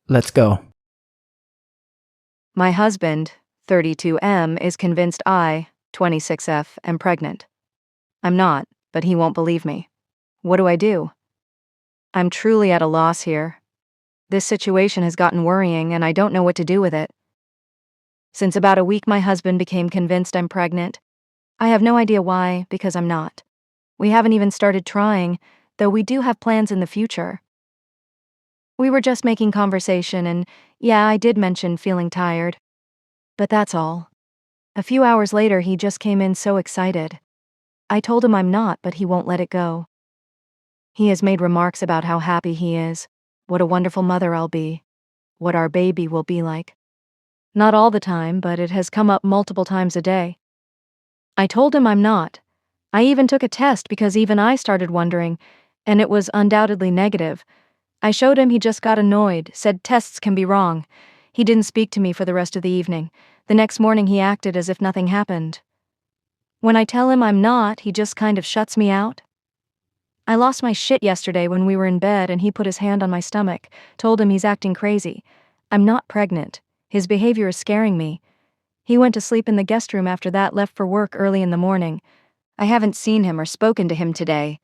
Let's go. My husband, 32M, is convinced I, 26F, am pregnant. I'm not, but he won't believe me. What do I do? I'm truly at a loss here. This situation has gotten worrying and I don't know what to do with it. Since about a week my husband became convinced I'm pregnant. I have no idea why, because I'm not. We haven't even started trying, though we do have plans in the future. We were just making conversation and, yeah, I did mention feeling tired. But that's all. A few hours later he just came in so excited. I told him I'm not, but he won't let it go. He has made remarks about how happy he is, what a wonderful mother I'll be, what our baby will be like. Not all the time, but it has come up multiple times a day. I told him I'm not. I even took a test because even I started wondering, and it was undoubtedly negative. I showed him, he just got annoyed, said tests can be wrong. He didn't speak to me for the rest of the evening. The next morning he acted as if nothing happened. When I tell him I'm not, he just kind of shuts me out. I lost my shit yesterday when we were in bed and he put his hand on my stomach, told him he's acting crazy. I'm not pregnant. His behavior is scaring me. He went to sleep in the guest room after that, left for work early in the morning. I haven't seen him or spoken to him today.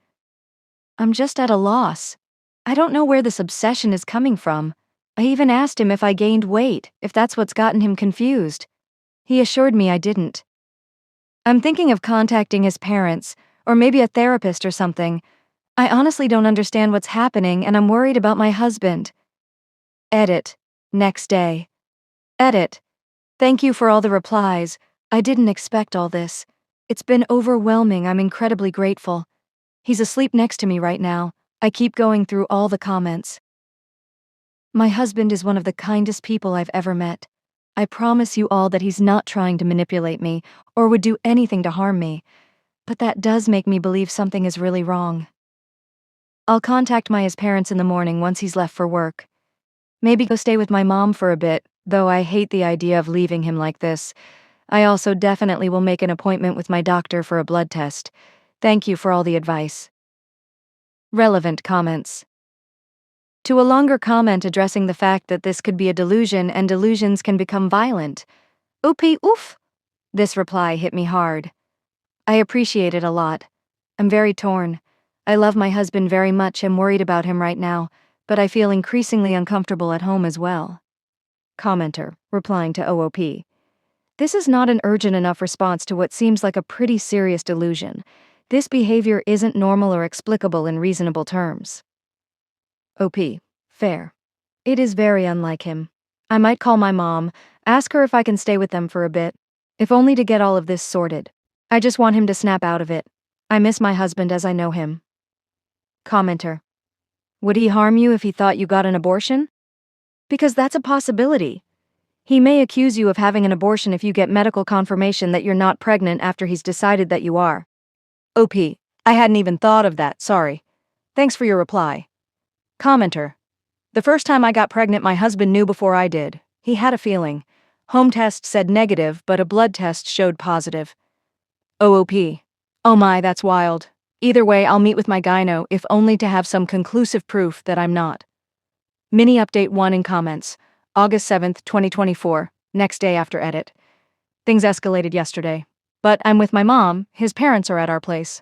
I'm just at a loss. I don't know where this obsession is coming from. I even asked him if I gained weight, if that's what's gotten him confused. He assured me I didn't. I'm thinking of contacting his parents, or maybe a therapist or something. I honestly don't understand what's happening and I'm worried about my husband. Edit. Next day. Edit. Thank you for all the replies. I didn't expect all this. It's been overwhelming. I'm incredibly grateful. He's asleep next to me right now. I keep going through all the comments. My husband is one of the kindest people I've ever met. I promise you all that he's not trying to manipulate me or would do anything to harm me, but that does make me believe something is really wrong. I'll contact his parents in the morning once he's left for work. Maybe go stay with my mom for a bit, though I hate the idea of leaving him like this. I also definitely will make an appointment with my doctor for a blood test. Thank you for all the advice. Relevant comments. To a longer comment addressing the fact that this could be a delusion and delusions can become violent. Oopie oof! This reply hit me hard. I appreciate it a lot. I'm very torn. I love my husband very much and worried about him right now, but I feel increasingly uncomfortable at home as well. Commenter, replying to OOP. This is not an urgent enough response to what seems like a pretty serious delusion. This behavior isn't normal or explicable in reasonable terms. OP. Fair. It is very unlike him. I might call my mom, ask her if I can stay with them for a bit, if only to get all of this sorted. I just want him to snap out of it. I miss my husband as I know him. Commenter. Would he harm you if he thought you got an abortion? Because that's a possibility. He may accuse you of having an abortion if you get medical confirmation that you're not pregnant after he's decided that you are. OP. I hadn't even thought of that, sorry. Thanks for your reply. Commenter. The first time I got pregnant, my husband knew before I did. He had a feeling. Home test said negative, but a blood test showed positive. OOP. Oh my, that's wild. Either way, I'll meet with my gyno, if only to have some conclusive proof that I'm not. Mini update 1 in comments. August 7th, 2024, next day after edit. Things escalated yesterday. But I'm with my mom, his parents are at our place.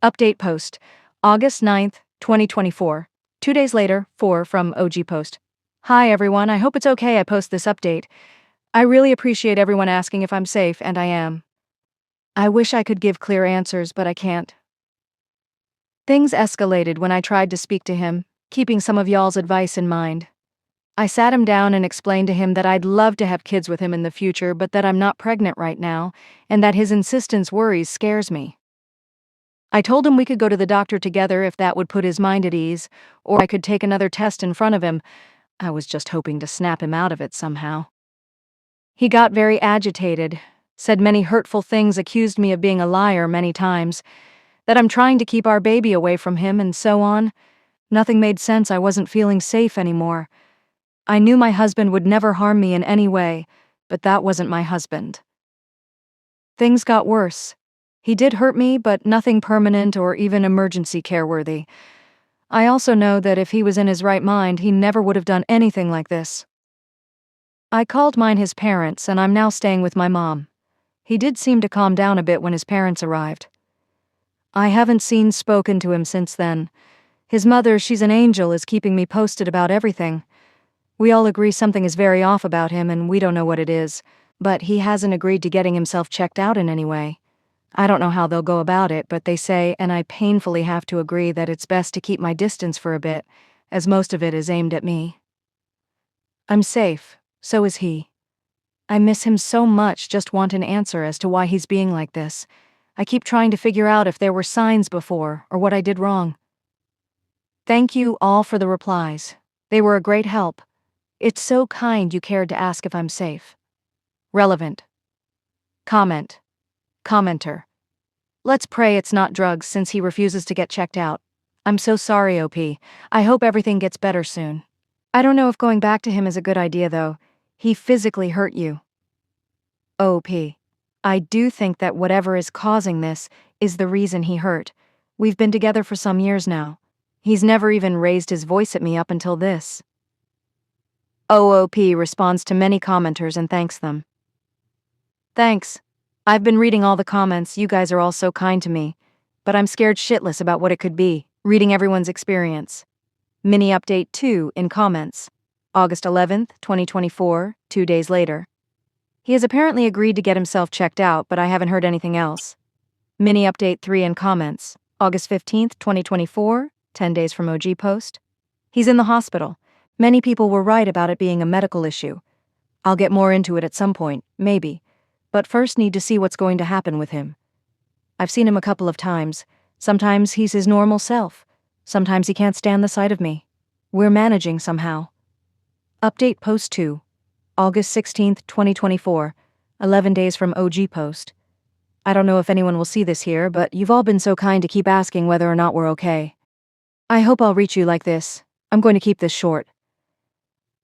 Update post. August 9th, 2024. 2 days later, 4 from OG post. Hi everyone, I hope it's okay I post this update. I really appreciate everyone asking if I'm safe, and I am. I wish I could give clear answers, but I can't. Things escalated when I tried to speak to him, keeping some of y'all's advice in mind. I sat him down and explained to him that I'd love to have kids with him in the future, but that I'm not pregnant right now, and that his insistence worries scares me. I told him we could go to the doctor together if that would put his mind at ease, or I could take another test in front of him. I was just hoping to snap him out of it somehow. He got very agitated, said many hurtful things, accused me of being a liar many times, that I'm trying to keep our baby away from him, and so on. Nothing made sense. I wasn't feeling safe anymore. I knew my husband would never harm me in any way, but that wasn't my husband. Things got worse. He did hurt me, but nothing permanent or even emergency care worthy. I also know that if he was in his right mind, he never would have done anything like this. I called mine his parents, and I'm now staying with my mom. He did seem to calm down a bit when his parents arrived. I haven't spoken to him since then. His mother, she's an angel, is keeping me posted about everything. We all agree something is very off about him, and we don't know what it is, but he hasn't agreed to getting himself checked out in any way. I don't know how they'll go about it, but they say, and I painfully have to agree, that it's best to keep my distance for a bit, as most of it is aimed at me. I'm safe, so is he. I miss him so much, just want an answer as to why he's being like this. I keep trying to figure out if there were signs before, or what I did wrong. Thank you all for the replies. They were a great help. It's so kind you cared to ask if I'm safe. Relevant. Comment. Commenter. Let's pray it's not drugs since he refuses to get checked out. I'm so sorry, OP. I hope everything gets better soon. I don't know if going back to him is a good idea, though. He physically hurt you. OP. I do think that whatever is causing this is the reason he hurt. We've been together for some years now. He's never even raised his voice at me up until this. OOP responds to many commenters and thanks them. Thanks. I've been reading all the comments, you guys are all so kind to me, but I'm scared shitless about what it could be, reading everyone's experience. Mini update 2 in comments. August 11th, 2024, 2 days later. He has apparently agreed to get himself checked out, but I haven't heard anything else. Mini update 3 in comments. August 15th, 2024, 10 days from OG post. He's in the hospital. Many people were right about it being a medical issue. I'll get more into it at some point, maybe, but first need to see what's going to happen with him. I've seen him a couple of times. Sometimes he's his normal self. Sometimes he can't stand the sight of me. We're managing somehow. Update post 2. August 16th, 2024, 11 days from OG post. I don't know if anyone will see this here, but you've all been so kind to keep asking whether or not we're okay. I hope I'll reach you like this. I'm going to keep this short.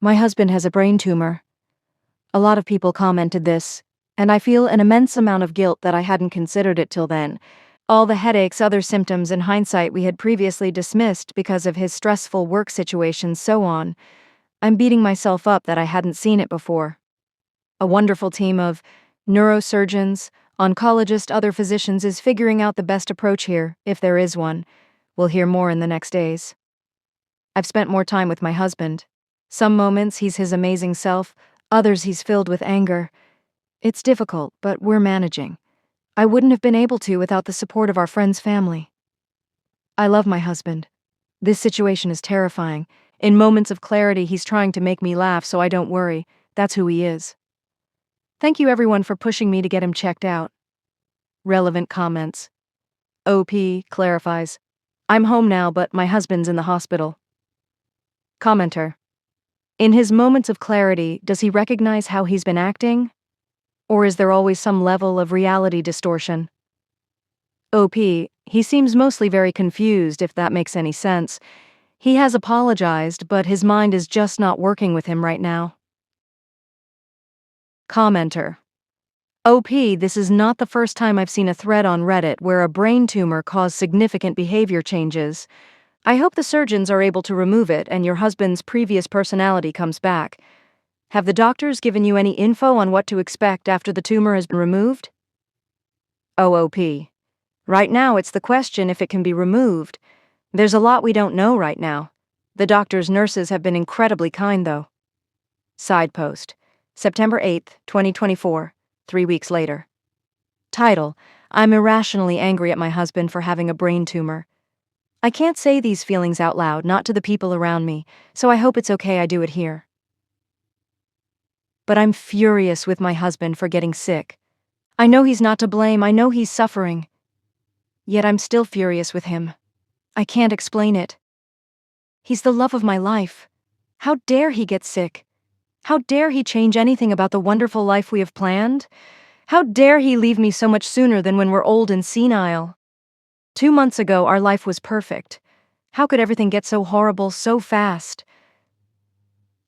My husband has a brain tumor. A lot of people commented this, and I feel an immense amount of guilt that I hadn't considered it till then. All the headaches, other symptoms in hindsight we had previously dismissed because of his stressful work situations, so on. I'm beating myself up that I hadn't seen it before. A wonderful team of neurosurgeons, oncologists, other physicians is figuring out the best approach here, if there is one. We'll hear more in the next days. I've spent more time with my husband. Some moments he's his amazing self, others he's filled with anger. It's difficult, but we're managing. I wouldn't have been able to without the support of our friend's family. I love my husband. This situation is terrifying. In moments of clarity, he's trying to make me laugh so I don't worry. That's who he is. Thank you everyone for pushing me to get him checked out. Relevant comments. OP clarifies. I'm home now, but my husband's in the hospital. Commenter. In his moments of clarity, does he recognize how he's been acting? Or is there always some level of reality distortion? OP, he seems mostly very confused, if that makes any sense. He has apologized, but his mind is just not working with him right now. Commenter. OP, this is not the first time I've seen a thread on Reddit where a brain tumor caused significant behavior changes. I hope the surgeons are able to remove it and your husband's previous personality comes back. Have the doctors given you any info on what to expect after the tumor has been removed? OOP. Right now it's the question if it can be removed. There's a lot we don't know right now. The doctor's nurses have been incredibly kind, though. Side post. September 8th, 2024, 3 weeks later. Title: I'm irrationally angry at my husband for having a brain tumor. I can't say these feelings out loud, not to the people around me, so I hope it's okay I do it here. But I'm furious with my husband for getting sick. I know he's not to blame, I know he's suffering. Yet I'm still furious with him. I can't explain it. He's the love of my life. How dare he get sick? How dare he change anything about the wonderful life we have planned? How dare he leave me so much sooner than when we're old and senile? 2 months ago, our life was perfect. How could everything get so horrible so fast?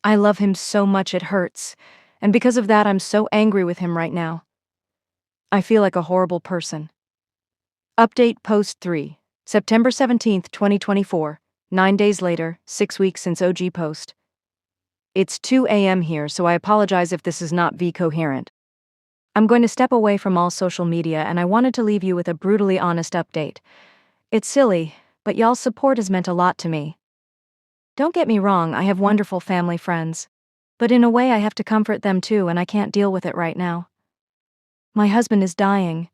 I love him so much it hurts, and because of that, I'm so angry with him right now. I feel like a horrible person. Update post 3, September 17th, 2024, 9 days later, 6 weeks since OG post. It's 2 a.m. here, so I apologize if this is not coherent. I'm going to step away from all social media, and I wanted to leave you with a brutally honest update. It's silly, but y'all's support has meant a lot to me. Don't get me wrong, I have wonderful family friends. But in a way I have to comfort them too, and I can't deal with it right now. My husband is dying.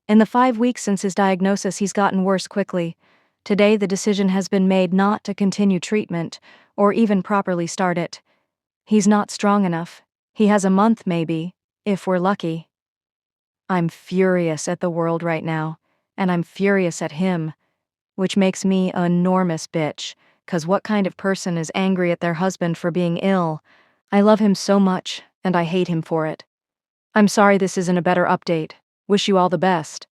In the 5 weeks since his diagnosis, he's gotten worse quickly. Today the decision has been made not to continue treatment, or even properly start it. He's not strong enough. He has a month maybe, if we're lucky. I'm furious at the world right now, and I'm furious at him, which makes me an enormous bitch, 'cause what kind of person is angry at their husband for being ill? I love him so much, and I hate him for it. I'm sorry this isn't a better update. Wish you all the best.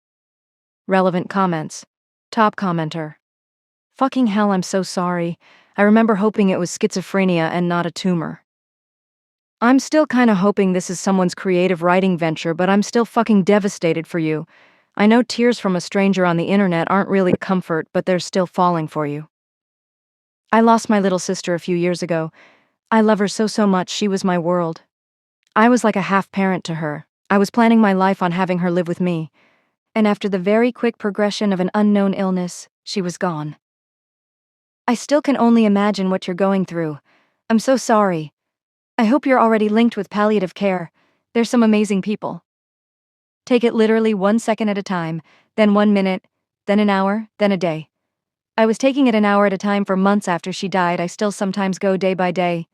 Relevant comments. Top commenter. Fucking hell, I'm so sorry. I remember hoping it was schizophrenia and not a tumor. I'm still kinda hoping this is someone's creative writing venture, but I'm still fucking devastated for you. I know tears from a stranger on the internet aren't really comfort, but they're still falling for you. I lost my little sister a few years ago. I love her so much, she was my world. I was like a half-parent to her. I was planning my life on having her live with me. And after the very quick progression of an unknown illness, she was gone. I still can only imagine what you're going through. I'm so sorry. I hope you're already linked with palliative care. There's some amazing people. Take it literally 1 second at a time, then 1 minute, then an hour, then a day. I was taking it an hour at a time for months after she died. I still sometimes go day by day.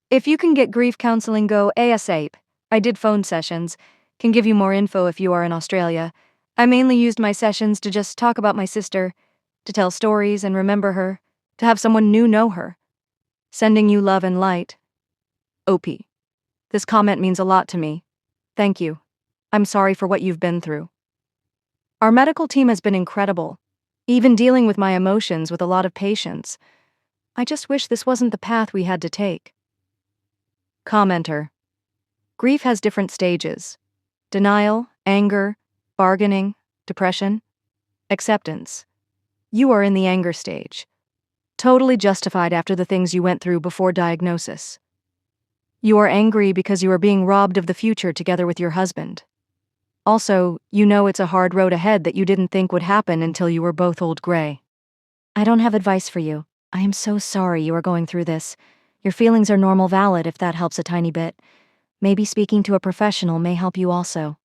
If you can get grief counseling, go ASAP. I did phone sessions. Can give you more info if you are in Australia. I mainly used my sessions to just talk about my sister, to tell stories and remember her, to have someone new know her. Sending you love and light. OP. This comment means a lot to me. Thank you. I'm sorry for what you've been through. Our medical team has been incredible, even dealing with my emotions with a lot of patience. I just wish this wasn't the path we had to take. Commenter. Grief has different stages. Denial, anger, bargaining, depression, acceptance. You are in the anger stage. Totally justified after the things you went through before diagnosis. You are angry because you are being robbed of the future together with your husband. Also, you know it's a hard road ahead that you didn't think would happen until you were both old gray. I don't have advice for you. I am so sorry you are going through this. Your feelings are normal, valid, if that helps a tiny bit. Maybe speaking to a professional may help you also.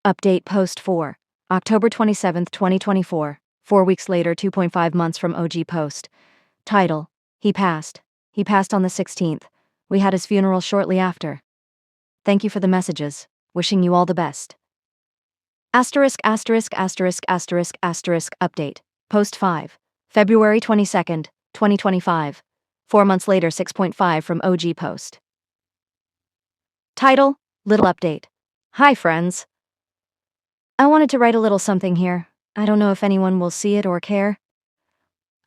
Update post 4. October 27, 2024. 4 weeks later, 2.5 months from OG post. Title: He passed. He passed on the 16th. We had his funeral shortly after. Thank you for the messages. Wishing you all the best. Update. Post 5. February 22nd, 2025. 4 months later, 6.5 from OG post. Title: Little update. Hi friends. I wanted to write a little something here. I don't know if anyone will see it or care.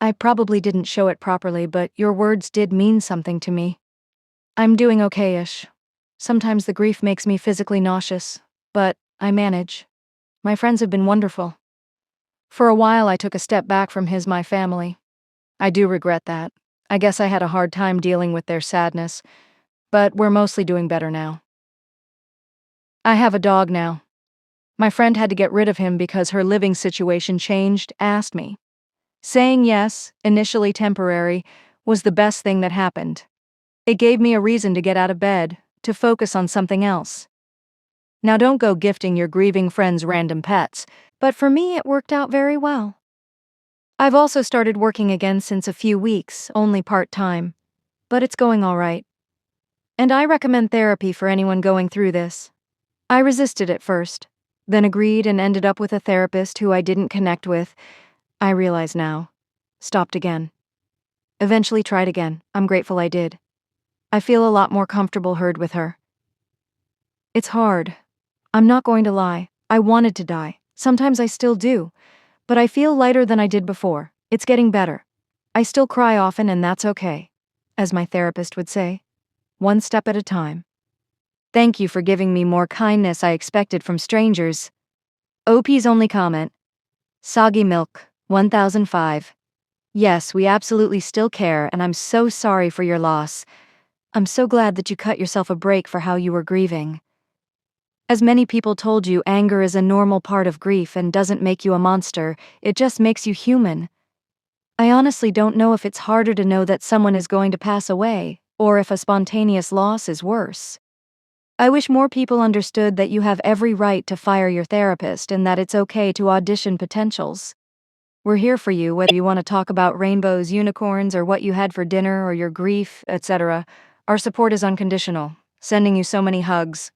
I probably didn't show it properly, but your words did mean something to me. I'm doing okay-ish. Sometimes the grief makes me physically nauseous, but I manage. My friends have been wonderful. For a while I took a step back from my family. I do regret that. I guess I had a hard time dealing with their sadness, but we're mostly doing better now. I have a dog now. My friend had to get rid of him because her living situation changed, asked me. Saying yes, initially temporary, was the best thing that happened. It gave me a reason to get out of bed, to focus on something else. Now don't go gifting your grieving friends random pets, but for me it worked out very well. I've also started working again since a few weeks, only part-time, but it's going all right. And I recommend therapy for anyone going through this. I resisted at first, then agreed and ended up with a therapist who I didn't connect with. I realize now. Stopped again. Eventually tried again. I'm grateful I did. I feel a lot more comfortable heard with her. It's hard. I'm not going to lie. I wanted to die. Sometimes I still do. But I feel lighter than I did before. It's getting better. I still cry often, and that's okay. As my therapist would say, 1 step at a time. Thank you for giving me more kindness I expected from strangers. OP's only comment. Soggy milk, 1005. Yes, we absolutely still care, and I'm so sorry for your loss. I'm so glad that you cut yourself a break for how you were grieving. As many people told you, anger is a normal part of grief and doesn't make you a monster, it just makes you human. I honestly don't know if it's harder to know that someone is going to pass away, or if a spontaneous loss is worse. I wish more people understood that you have every right to fire your therapist and that it's okay to audition potentials. We're here for you, whether you want to talk about rainbows, unicorns, or what you had for dinner, or your grief, etc. Our support is unconditional. Sending you so many hugs.